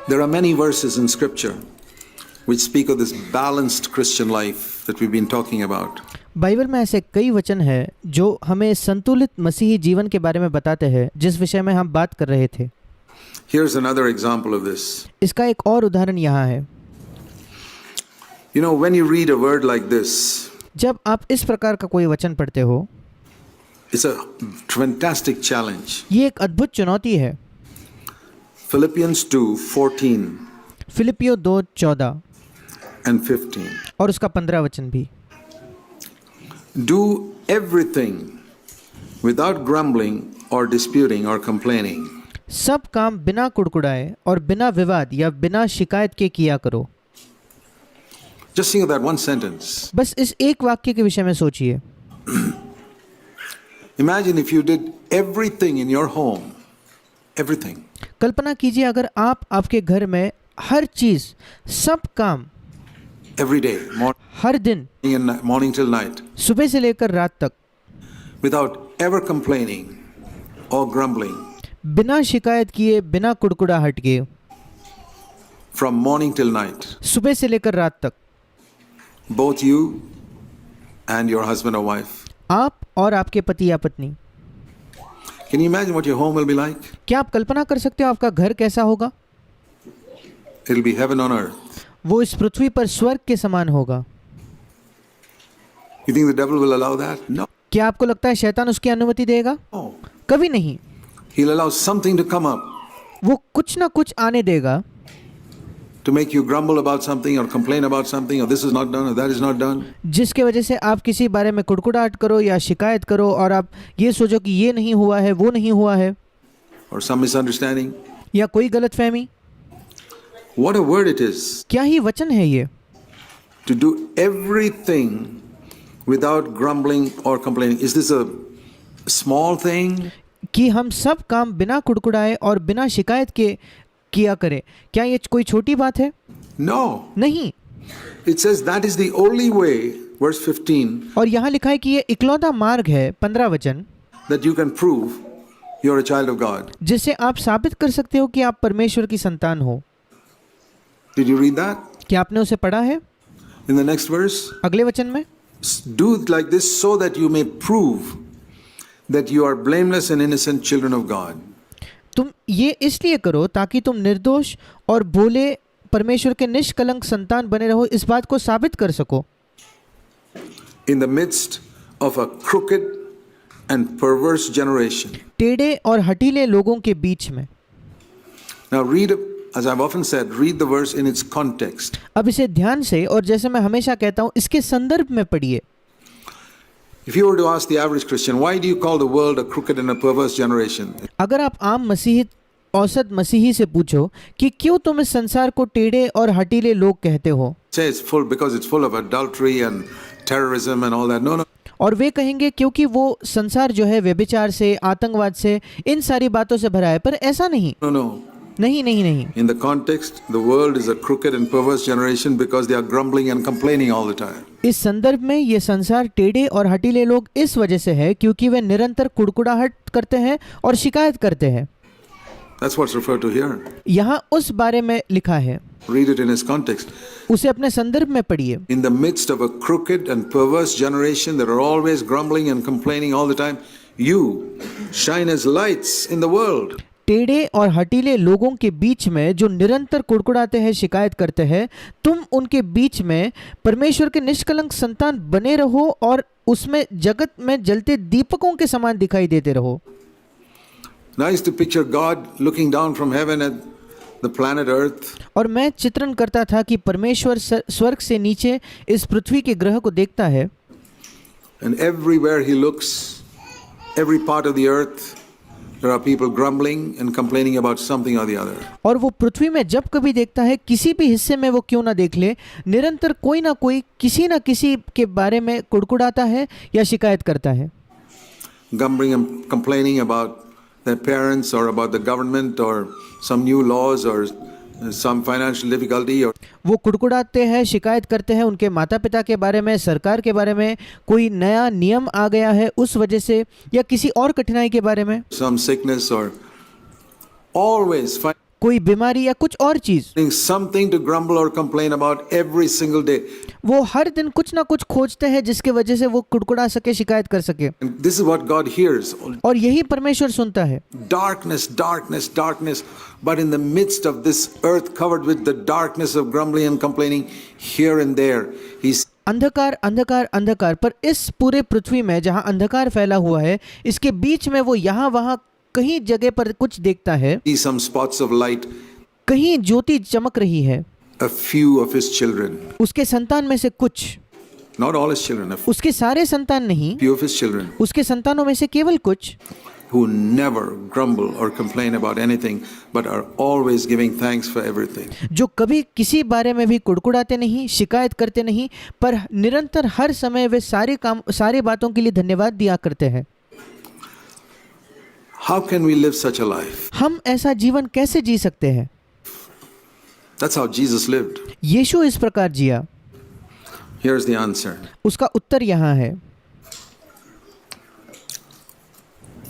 There are many verses in Scripture which speak of this balanced Christian life that we've been talking about. Bible में ऐसे कई वचन हैं जो हमें संतुलित मसीही जीवन के बारे में बताते हैं, जिस विषय में हम बात कर रहे थे। Here's another example of this. इसका एक और उदाहरण यहाँ है। You know, when you read a word like this, जब आप इस प्रकार का कोई वचन पढ़ते हो, it's a fantastic challenge. ये एक अद्भुत चुनौती है। Philippians 2:14 फिलिपियो 2:14 and 15. और उसका 15 वचन भी। Do everything without grumbling or disputing or complaining. सब काम बिना कुड़कुड़ाए और बिना विवाद या बिना शिकायत के किया करो। Just think of that one sentence. बस इस एक वाक्य के विषय में सोचिए। Imagine if you did everything in your home, everything. कल्पना कीजिए अगर आप आपके घर में हर चीज, सब काम Every day, हर दिन morning till night, सुबह से लेकर रात तक without ever complaining or grumbling, बिना शिकायत किए, बिना कुड़कुड़ाहट के, from morning till night, सुबह से लेकर रात तक, both you and your husband or wife. आप और आपके पति या पत्नी। Can you imagine what your home will be like? क्या आप कल्पना कर सकते हो आपका घर कैसा होगा? It'll be heaven on earth. वो इस पृथ्वी पर स्वर्ग के समान होगा। You think the devil will allow that? No. क्या आपको लगता है शैतान उसकी अनुमति देगा? No. कभी नहीं। He'll allow something to come up वो कुछ ना कुछ आने देगा to make you grumble about something or complain about something, or this is not done or that is not done. जिसके वजह से आप किसी बारे में कुड़कुड़ाहट करो या शिकायत करो और आप ये सोचो कि ये नहीं हुआ है, वो नहीं हुआ है, Or some misunderstanding. या कोई गलतफहमी। What a word it is. क्या ही वचन है ये। To do everything without grumbling or complaining. Is this a small thing? कि हम सब काम बिना कुड़कुड़ाए और बिना शिकायत के किया करें। क्या ये कोई छोटी बात है? No. नहीं। It says that is the only way, verse 15, और यहाँ लिखा है कि ये इकलौता मार्ग है, 15 वचन, that you can prove you're a child of God. जिससे आप साबित कर सकते हो कि आप परमेश्वर की संतान हो। Did you read that? क्या आपने उसे पढ़ा है? In the next verse, अगले वचन में, do it like this so that you may prove that you are blameless and innocent children of God. तुम ये इसलिए करो ताकि तुम निर्दोष और भोले परमेश्वर के निष्कलंक संतान बने रहो, इस बात को साबित कर सको। In the midst of a crooked and perverse generation. टेढ़े और हठीले लोगों के बीच में। Now read, as I've often said, read the verse in its context. अब इसे ध्यान से और जैसे मैं हमेशा कहता हूँ इसके संदर्भ में पढ़िए। If you were to ask the average Christian, why do you call the world a crooked and a perverse generation? अगर आप आम मसीही, औसत मसीही से पूछो कि क्यों तुम इस संसार को टेढ़े और हठीले लोग कहते हो, Say it's full because it's full of adultery and terrorism and all that. No, no. और वे कहेंगे क्योंकि वो संसार जो है व्यभिचार से, आतंकवाद से, इन सारी बातों से भरा है, पर ऐसा नहीं। No, no. नहीं नहीं नहीं। In the context, the world is a crooked and perverse generation because they are grumbling and complaining all the time. इस संदर्भ में ये संसार टेढ़े और हठीले लोग इस वजह से है क्योंकि वे निरंतर कुड़कुड़ाहट करते हैं और शिकायत करते हैं। That's what's referred to here. यहाँ उस बारे में लिखा है। Read it in its context. उसे अपने संदर्भ में पढ़िए। In the midst of a crooked and perverse generation that are always grumbling and complaining all the time, you shine as lights in the world. टेढ़े और हठीले लोगों के बीच में जो निरंतर कुड़कुड़ाते हैं, शिकायत करते हैं, तुम उनके बीच में परमेश्वर के निष्कलंक संतान बने रहो और उसमें जगत में जलते दीपकों के समान दिखाई देते रहो। Nice to picture God looking down from heaven at the planet Earth. और मैं चित्रण करता था कि परमेश्वर स्वर्ग से नीचे इस पृथ्वी के ग्रह को देखता है। And everywhere he looks, every part of the earth, there are people grumbling and complaining about something or the other. और वो पृथ्वी में जब कभी देखता है, किसी भी हिस्से में वो क्यों ना देख ले, निरंतर कोई ना कोई किसी ना किसी के बारे में कुड़कुड़ाता है या शिकायत करता है। Grumbling and complaining about their parents or about the government or some new laws or some financial difficulty or वो कुड़कुड़ाते हैं, शिकायत करते हैं उनके माता पिता के बारे में, सरकार के बारे में, कोई नया नियम आ गया है उस वजह से, या किसी और कठिनाई के बारे में, some sickness or always कोई बीमारी या कुछ और चीज, something to grumble or complain about every single day. वो हर दिन कुछ ना कुछ खोजते हैं जिसके वजह से वो कुड़कुड़ा सके, शिकायत कर सके। And this is what God hears. और यही परमेश्वर सुनता है। Darkness, darkness, darkness. But in the midst of this earth covered with the darkness of grumbling and complaining here and there, He's अंधकार अंधकार अंधकार, पर इस पूरे पृथ्वी में जहाँ अंधकार फैला हुआ है, इसके बीच में वो यहाँ वहाँ कहीं जगह पर कुछ देखता है, sees some spots of light, कहीं ज्योति चमक रही है। a few of His children, उसके संतान में से कुछ, not all His children, a उसके सारे संतान नहीं, few of His children, उसके संतानों में से केवल कुछ, who never grumble or complain about anything, but are always giving thanks for everything. जो कभी किसी बारे में भी कुड़कुड़ाते नहीं, शिकायत करते नहीं, पर निरंतर हर समय वे सारी बातों के लिए धन्यवाद दिया करते हैं। How can we live such a life? हम ऐसा जीवन कैसे जी सकते हैं? That's how Jesus lived. यीशु इस प्रकार जिया। Here's the answer. उसका उत्तर यहाँ है।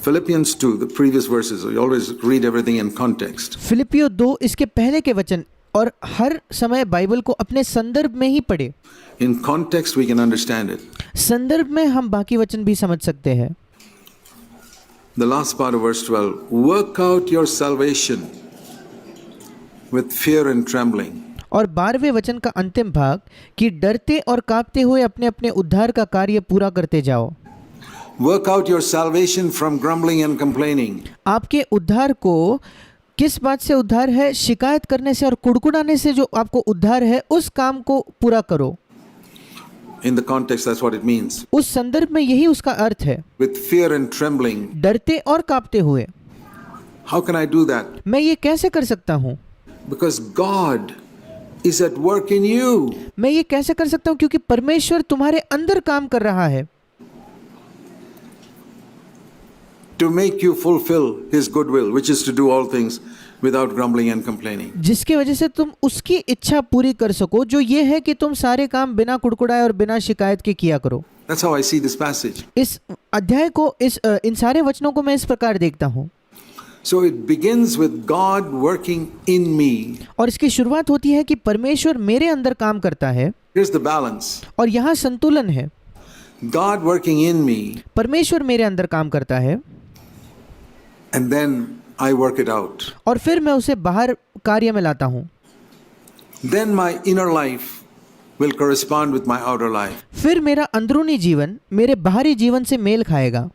Philippians 2, the previous verses, we always read everything in context. फिलिपियो 2 इसके पहले के वचन, और हर समय बाइबल को अपने संदर्भ में ही पढ़े। In context, we can understand it. संदर्भ में हम बाकी वचन भी समझ सकते हैं। The last part of verse 12, work out your salvation with fear and trembling. और 12वें वचन का अंतिम भाग कि डरते और कांपते हुए अपने अपने उद्धार का कार्य पूरा करते जाओ। Work out your salvation from grumbling and complaining. आपके उद्धार को किस बात से उद्धार है? शिकायत करने से और कुड़कुड़ाने से जो आपको उद्धार है, उस काम को पूरा करो। In the context, that's what it means. उस संदर्भ में यही उसका अर्थ है, With fear and trembling. डरते और कांपते हुए। How can I do that? मैं ये कैसे कर सकता हूँ? Because God is at work in you. मैं ये कैसे कर सकता हूँ? क्योंकि परमेश्वर तुम्हारे अंदर काम कर रहा है, To make you fulfill His good will, which is to do all things without grumbling and complaining. जिसकी वजह से तुम उसकी इच्छा पूरी कर सको, जो ये है कि तुम सारे काम बिना कुड़कुड़ाए और बिना शिकायत के किया करो। That's how I see this passage. इस अध्याय को, इन सारे वचनों को मैं इस प्रकार देखता हूँ। So it begins with God working in me. और इसकी शुरुआत होती है कि परमेश्वर मेरे अंदर काम करता है। Here's the balance. और यहाँ संतुलन है। God working in me, परमेश्वर मेरे अंदर काम करता है, and then I work it out. और फिर मैं उसे बाहर कार्य में लाता हूँ। Then my inner life will correspond with my outer life. फिर मेरा अंदरूनी जीवन मेरे बाहरी जीवन से मेल खाएगा।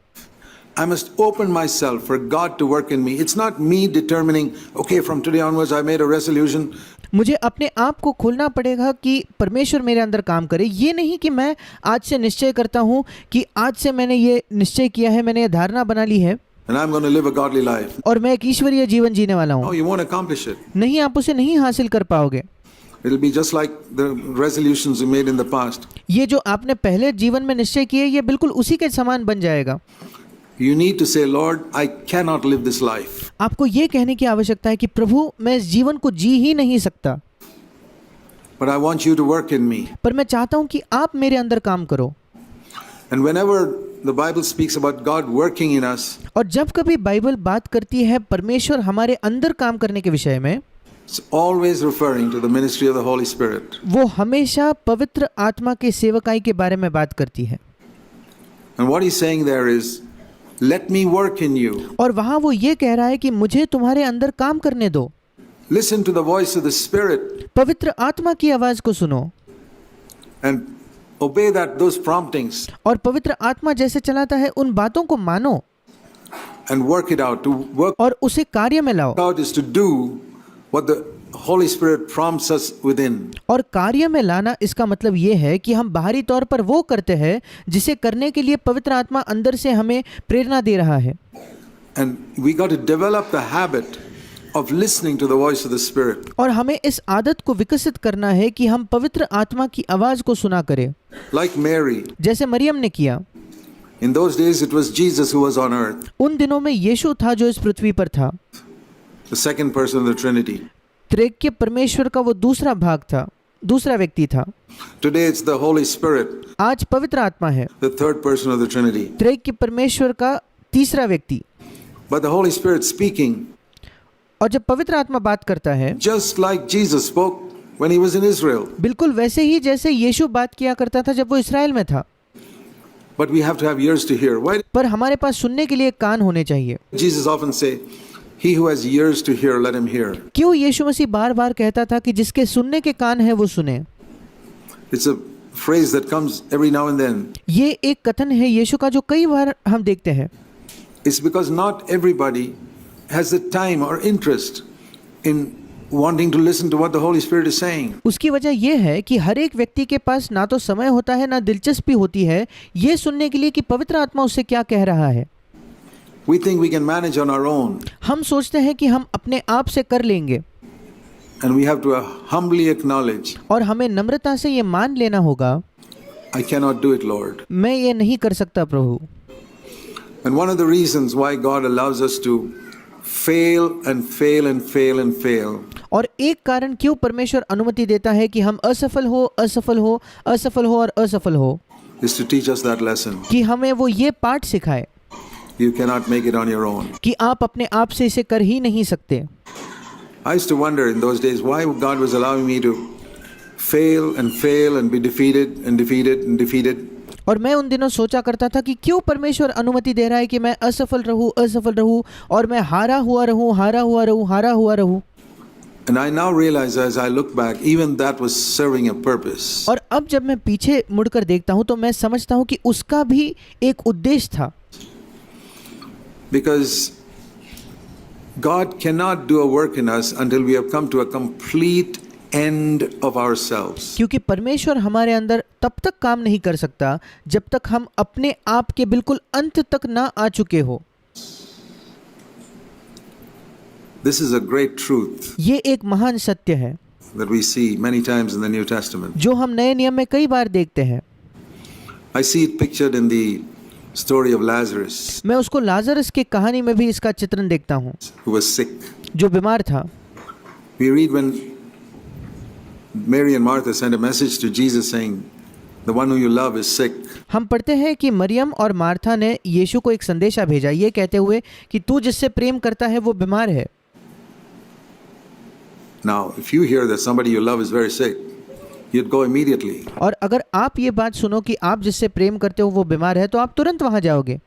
I must open myself for God to work in me. It's not me determining, okay, from today onwards I made a resolution. मुझे अपने आप को खोलना पड़ेगा कि परमेश्वर मेरे अंदर काम करे। ये नहीं कि मैं आज से निश्चय करता हूँ कि आज से मैंने ये निश्चय किया है, मैंने ये धारणा बना ली है And I'm going to live a godly life. और मैं एक ईश्वरीय जीवन जीने वाला No, हूँ। you won't accomplish it. नहीं, आप उसे नहीं हासिल कर पाओगे। It'll be just like the resolutions you made in the past. ये जो आपने पहले जीवन में निश्चय किए, ये बिल्कुल उसी के समान बन जाएगा। You need to say, Lord, I cannot live this life. आपको ये कहने की आवश्यकता है कि प्रभु, मैं इस जीवन को जी ही नहीं सकता, But I want you to work in me. पर मैं चाहता हूँ कि आप मेरे अंदर काम करो। And whenever the Bible speaks about God working in us, और जब कभी बाइबल बात करती है परमेश्वर हमारे अंदर काम करने के विषय में, it's always referring to the ministry of the Holy Spirit. वो हमेशा पवित्र आत्मा के सेवकाई के बारे में बात करती है। And what he's saying there is, let me work in you. और वहाँ वो ये कह रहा है कि मुझे तुम्हारे अंदर काम करने दो। Listen to the voice of the Spirit पवित्र आत्मा की आवाज को सुनो and obey those promptings और पवित्र आत्मा जैसे चलाता है उन बातों को मानो and work it out. To work और उसे कार्य में लाओ। out is to do what the Holy Spirit prompts us within. और कार्य में लाना, इसका मतलब ये है कि हम बाहरी तौर पर वो करते हैं जिसे करने के लिए पवित्र आत्मा अंदर से हमें प्रेरणा दे रहा है। And we got to develop the habit of listening to the voice of the Spirit. और हमें इस आदत को विकसित करना है कि हम पवित्र आत्मा की आवाज को सुना करें, Like Mary. जैसे मरियम ने किया। In those days it was Jesus who was on earth, उन दिनों में यीशु था जो इस पृथ्वी पर था, the second person of the Trinity. त्रिएक परमेश्वर का वो दूसरा भाग था, दूसरा व्यक्ति था। Today it's the Holy Spirit, आज पवित्र आत्मा है, the third person of the Trinity. त्रिएक परमेश्वर का तीसरा व्यक्ति। But the Holy Spirit speaking और जब पवित्र आत्मा बात करता है, just like Jesus spoke when he was in Israel. बिल्कुल वैसे ही जैसे यीशु बात किया करता था जब वो इस्राएल में था। But we have to have ears to hear. Why पर हमारे पास सुनने के लिए कान होने चाहिए। did Jesus often say, he who has ears to hear, let him hear? क्यों यीशु मसीह बार बार कहता था कि जिसके सुनने के कान है वो सुने? It's a phrase that comes every now and then. ये एक कथन है यीशु का जो कई बार हम देखते हैं। It's because not everybody has the time or interest in wanting to listen to what the Holy Spirit is saying. उसकी वजह यह है कि हर एक व्यक्ति के पास ना तो समय होता है ना दिलचस्पी होती है ये सुनने के लिए कि पवित्र आत्मा उससे क्या कह रहा है। We think we can manage on our own, हम सोचते हैं कि हम अपने आप से कर लेंगे and we have to humbly acknowledge, और हमें नम्रता से ये मान लेना होगा, I cannot do it, Lord. मैं ये नहीं कर सकता प्रभु। And one of the reasons why God allows us to fail and fail and fail and fail और एक कारण क्यों परमेश्वर अनुमति देता है कि हम असफल हो असफल हो असफल हो और असफल हो, is to teach us that lesson. कि हमें वो ये पाठ सिखाए You cannot make it on your own. कि आप अपने आप से इसे कर ही नहीं सकते। I used to wonder in those days why God was allowing me to fail and be defeated and defeated and defeated. और मैं उन दिनों सोचा करता था कि क्यों परमेश्वर अनुमति दे रहा है कि मैं असफल रहूं और मैं हारा हुआ रहूं। And I now realize as I look back, even that was serving a purpose. और अब जब मैं पीछे मुड़कर देखता हूं तो मैं समझता हूं कि उसका भी एक उद्देश्य था। Because God cannot do a work in us until we have come to a complete end of ourselves. क्योंकि परमेश्वर हमारे अंदर तब तक काम नहीं कर सकता जब तक हम अपने आप के बिल्कुल अंत तक ना आ चुके हो। This is a great truth ये एक महान सत्य है that we see many times in the New Testament. जो हम नए नियम में कई बार देखते हैं। I see it pictured in the story of Lazarus, मैं उसको लाजरस की कहानी में भी इसका चित्रण देखता हूँ, who was sick. जो बीमार था। We read when Mary and Martha sent a message to Jesus saying, the one who you love is sick. हम पढ़ते हैं कि मरियम और मार्था ने यीशु को एक संदेशा भेजा ये कहते हुए कि तू जिससे प्रेम करता है वो बीमार है। Now, if you hear that somebody you love is very sick, you'd go immediately. और अगर आप ये बात सुनो कि आप जिससे प्रेम करते हो वो बीमार है तो आप तुरंत वहां जाओगे।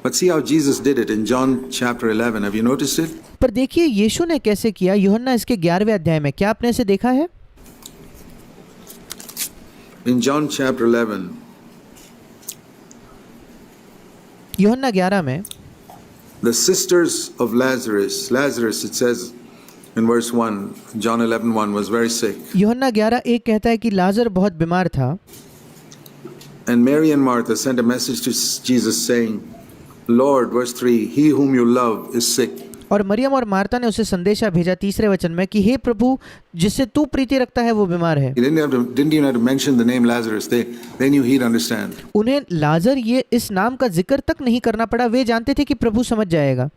But see how Jesus did it in John chapter 11. Have you noticed it? पर देखिए यीशु ने कैसे किया यूहन्ना इसके 11वें अध्याय में। क्या आपने इसे देखा है? In John chapter 11, यूहन्ना 11 में the sisters of Lazarus, it says in verse 1, John 11:1, was very sick. यूहन्ना 11:1 कहता है कि लाजर बहुत बीमार था। And Mary and Martha sent a message to Jesus saying, Lord, verse 3, he whom you love is sick. और मरियम और मार्ता ने उसे संदेशा भेजा 3रे वचन में कि हे प्रभु जिससे तू प्रीति रखता है वो बीमार है। He didn't even have to mention the name Lazarus. They knew he'd understand. उन्हें लाजर ये इस नाम का जिक्र तक नहीं करना पड़ा, वे जानते थे कि प्रभु समझ जाएगा।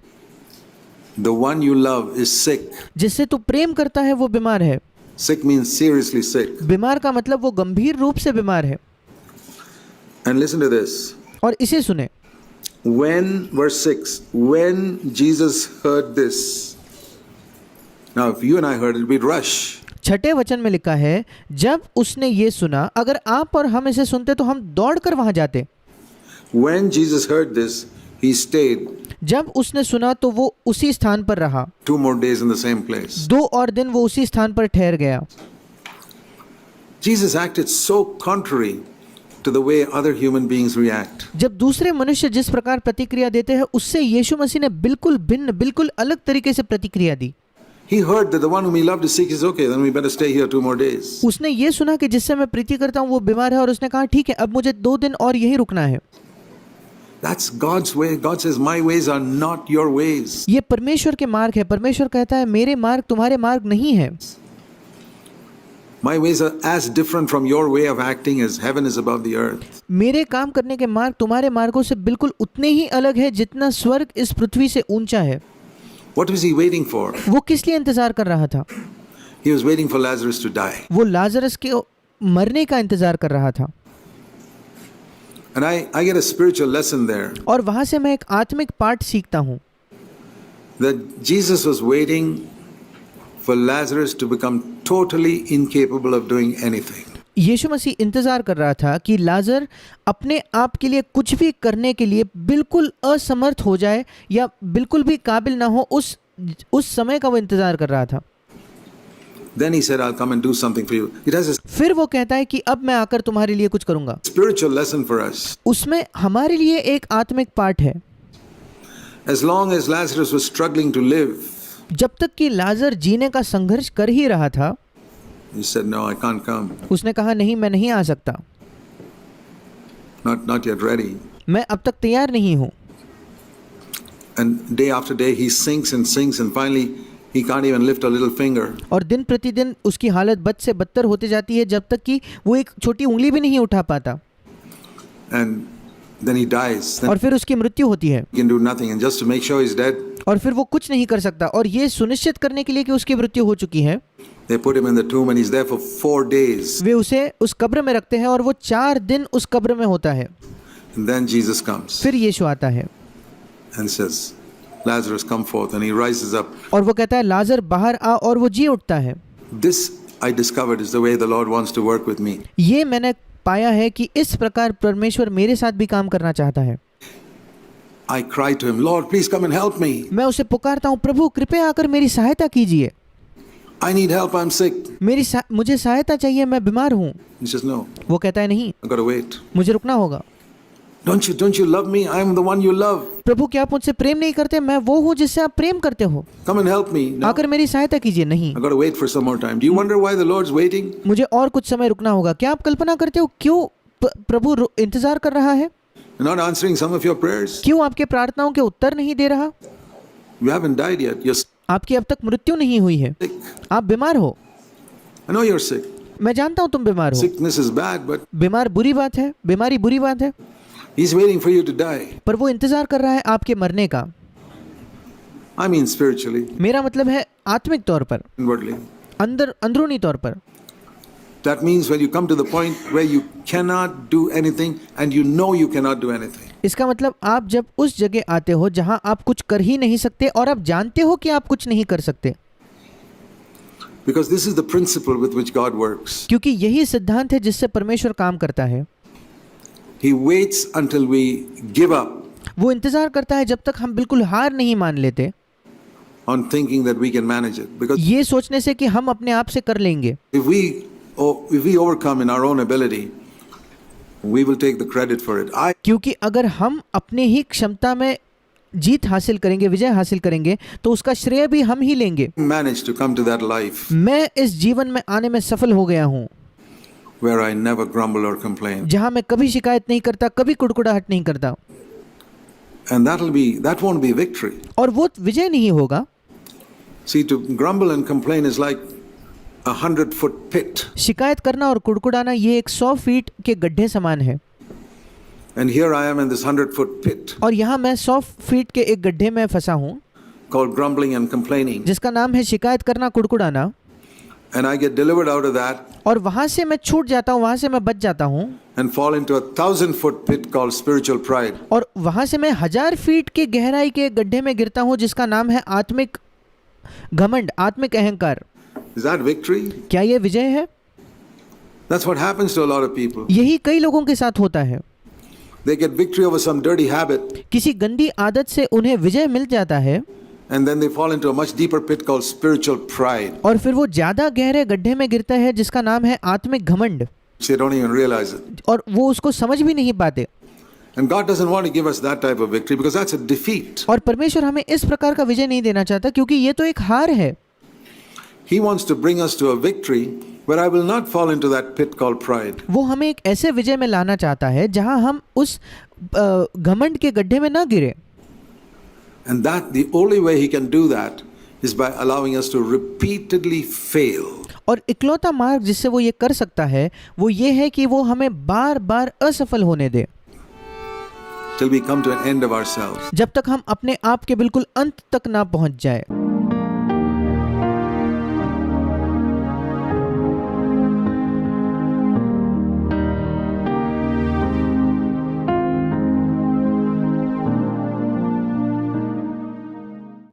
The one you love is sick. जिससे तू प्रेम करता है वो बीमार है। Sick means seriously sick. बीमार का मतलब वो गंभीर रूप से बीमार है। And listen to this. और इसे सुने। When, verse 6, when Jesus heard this, now if you and I heard it, we'd rush. 6ठे वचन में लिखा है जब उसने ये सुना, अगर आप और हम इसे सुनते तो हम दौड़कर वहां जाते। When Jesus heard this, he stayed जब उसने सुना तो वो उसी स्थान पर रहा। 2 more days in the same place. 2 और दिन वो उसी स्थान पर ठहर गया। Jesus acted so contrary to the way other human beings react. जब दूसरे मनुष्य जिस प्रकार प्रतिक्रिया देते हैं उससे यीशु मसीह ने बिल्कुल भिन्न, बिल्कुल अलग तरीके से प्रतिक्रिया दी। He heard that the one whom he loved is sick is okay, then we better stay here 2 more days. उसने ये सुना कि जिससे मैं प्रीति करता हूँ वो बीमार है और उसने कहा ठीक है अब मुझे 2 दिन और यहीं रुकना है। That's God's way. God says, my ways are not your ways. ये परमेश्वर के मार्ग है। परमेश्वर कहता है मेरे मार्ग तुम्हारे मार्ग नहीं है। My ways are as different from your way of acting as heaven is above the earth. मेरे काम करने के मार्ग तुम्हारे मार्गों से बिल्कुल उतने ही अलग है जितना स्वर्ग इस पृथ्वी से ऊंचा है। What was he waiting for? वो किस लिए इंतजार कर रहा था? He was waiting for Lazarus to die. वो लाजरस के मरने का इंतजार कर रहा था। And I get a spiritual lesson there. और वहां से मैं एक आत्मिक पाठ सीखता हूँ। that Jesus was waiting for Lazarus to become totally incapable of doing anything. यीशु मसीह इंतज़ार कर रहा था कि लाजर अपने आप के लिए कुछ भी करने के लिए बिल्कुल असमर्थ हो जाए या बिल्कुल भी काबिल ना हो, उस समय का वो इंतज़ार कर रहा था। Then he said, I'll come and do something for you. It has a फिर वो कहता है कि अब मैं आकर तुम्हारे लिए कुछ करूँगा। spiritual lesson for us. उसमें हमारे लिए एक आत्मिक पाठ है। As long as Lazarus was struggling to live, जब तक कि लाजर जीने का संघर्ष कर ही रहा था, he said, no, I can't come. उसने कहा नहीं, मैं नहीं आ सकता, Not yet ready. मैं अब तक तैयार नहीं हूँ। And day after day he sinks and finally he can't even lift a little finger. और दिन प्रतिदिन उसकी हालत बद से बदतर होती जाती है, जब तक कि वो एक छोटी उंगली भी नहीं उठा पाता। And then he dies. Then और फिर उसकी मृत्यु होती है, he can do nothing. And just to make sure he's dead, और फिर वो कुछ नहीं कर सकता। और ये सुनिश्चित करने के लिए कि उसकी मृत्यु हो चुकी है, they put him in the tomb and he's there for 4 days. वे उसे उस कब्र में रखते हैं और वो 4 दिन उस कब्र में होता है। And then Jesus comes फिर यीशु आता है and says, Lazarus, come forth. And he rises up. और वो कहता है लाजर बाहर आ, और वो जी उठता है। This I discovered is the way the Lord wants to work with me. ये मैंने पाया है कि इस प्रकार परमेश्वर मेरे साथ भी काम करना चाहता है। I cried to him, Lord, please come and help me. मैं उसे पुकारता हूँ, प्रभु कृपया आकर मेरी सहायता कीजिए, I need help, I'm sick. मुझे सहायता चाहिए, मैं बीमार हूँ। He says, no, वो कहता है नहीं, I've got to wait. मुझे रुकना होगा। Don't you love me? I'm the one you love. प्रभु क्या आप मुझसे प्रेम नहीं करते? मैं वो हूँ जिससे आप प्रेम करते हो, Come and help me. No, आकर मेरी सहायता कीजिए। नहीं, I've got to wait for some more time. Do you wonder why the Lord's waiting? मुझे और कुछ समय रुकना होगा। क्या आप कल्पना करते हो क्यों प्रभु इंतजार कर रहा है? You're not answering some of your prayers. क्यों आपके प्रार्थनाओं के उत्तर नहीं दे रहा? You haven't died yet. You're आपकी अब तक मृत्यु नहीं हुई है, sick. आप बीमार हो। I know you're sick. मैं जानता हूँ तुम बीमार हो। Sickness is bad, but बीमार बुरी बात है, बीमारी बुरी बात है, He's waiting for you to die. पर वो इंतजार कर रहा है आपके मरने का। I mean spiritually, मेरा मतलब है आत्मिक तौर पर, inwardly. अंदरूनी तौर पर। That means when you come to the point where you cannot do anything and you know you cannot do anything. इसका मतलब आप जब उस जगह आते हो जहां आप कुछ कर ही नहीं सकते और आप जानते हो कि आप कुछ नहीं कर सकते, Because this is the principle with which God works. क्योंकि यही सिद्धांत है जिससे परमेश्वर काम करता है। He waits until we give up वो इंतजार करता है जब तक हम बिल्कुल हार नहीं मान लेते, on thinking that we can manage it. Because ये सोचने से कि हम अपने आप से कर लेंगे। if we overcome in our own ability, we will take the credit for it. I क्योंकि अगर हम अपने ही क्षमता में जीत हासिल करेंगे, विजय हासिल करेंगे, तो उसका श्रेय भी हम ही लेंगे। managed to come to that life मैं इस जीवन में आने में सफल हो गया हूँ where I never grumble or complain. जहाँ मैं कभी शिकायत नहीं करता, कभी कुड़कुड़ाहट नहीं करता, And that won't be victory. और वो विजय नहीं होगा। See, to grumble and complain is like 100-foot pit. शिकायत करना और कुड़कुड़ाना ये 100 फीट के गड्ढे समान है, And here I am in this 100-foot pit और यहाँ मैं 100 फीट के एक गड्ढे में फंसा हूँ called grumbling and complaining. जिसका नाम है शिकायत करना, कुड़कुड़ाना। And I get delivered out of that और वहाँ से मैं छूट जाता हूँ, वहाँ से मैं बच जाता हूँ, and fall into a 1,000-foot pit called spiritual pride. और वहाँ से मैं 1000 फीट के गहराई के गड्ढे में गिरता हूँ जिसका नाम है आत्मिक घमंड, आत्मिक अहंकार। Is that victory? क्या ये विजय है? That's what happens to a lot of people. यही कई लोगों के साथ होता है। They get victory over some dirty habit किसी गंदी आदत से उन्हें विजय मिल जाता है, and then they fall into a much deeper pit called spiritual pride. और फिर वो ज्यादा गहरे गड्ढे में गिरता है जिसका नाम है आत्मिक घमंड, They don't even realize it. और वो उसको समझ भी नहीं पाते। And God doesn't want to give us that type of victory because that's a defeat. और परमेश्वर हमें इस प्रकार का विजय नहीं देना चाहता, क्योंकि ये तो एक हार है। He wants to bring us to a victory where I will not fall into that pit called pride. वो हमें एक ऐसे विजय में लाना चाहता है जहां हम उस घमंड के गड्ढे में ना गिरे। And that the only way he can do that is by allowing us to repeatedly fail. और इकलौता मार्ग जिससे वो ये कर सकता है वो ये है कि वो हमें बार बार असफल होने दे, Till we come to an end of ourselves. जब तक हम अपने आप के बिल्कुल अंत तक ना पहुंच जाए।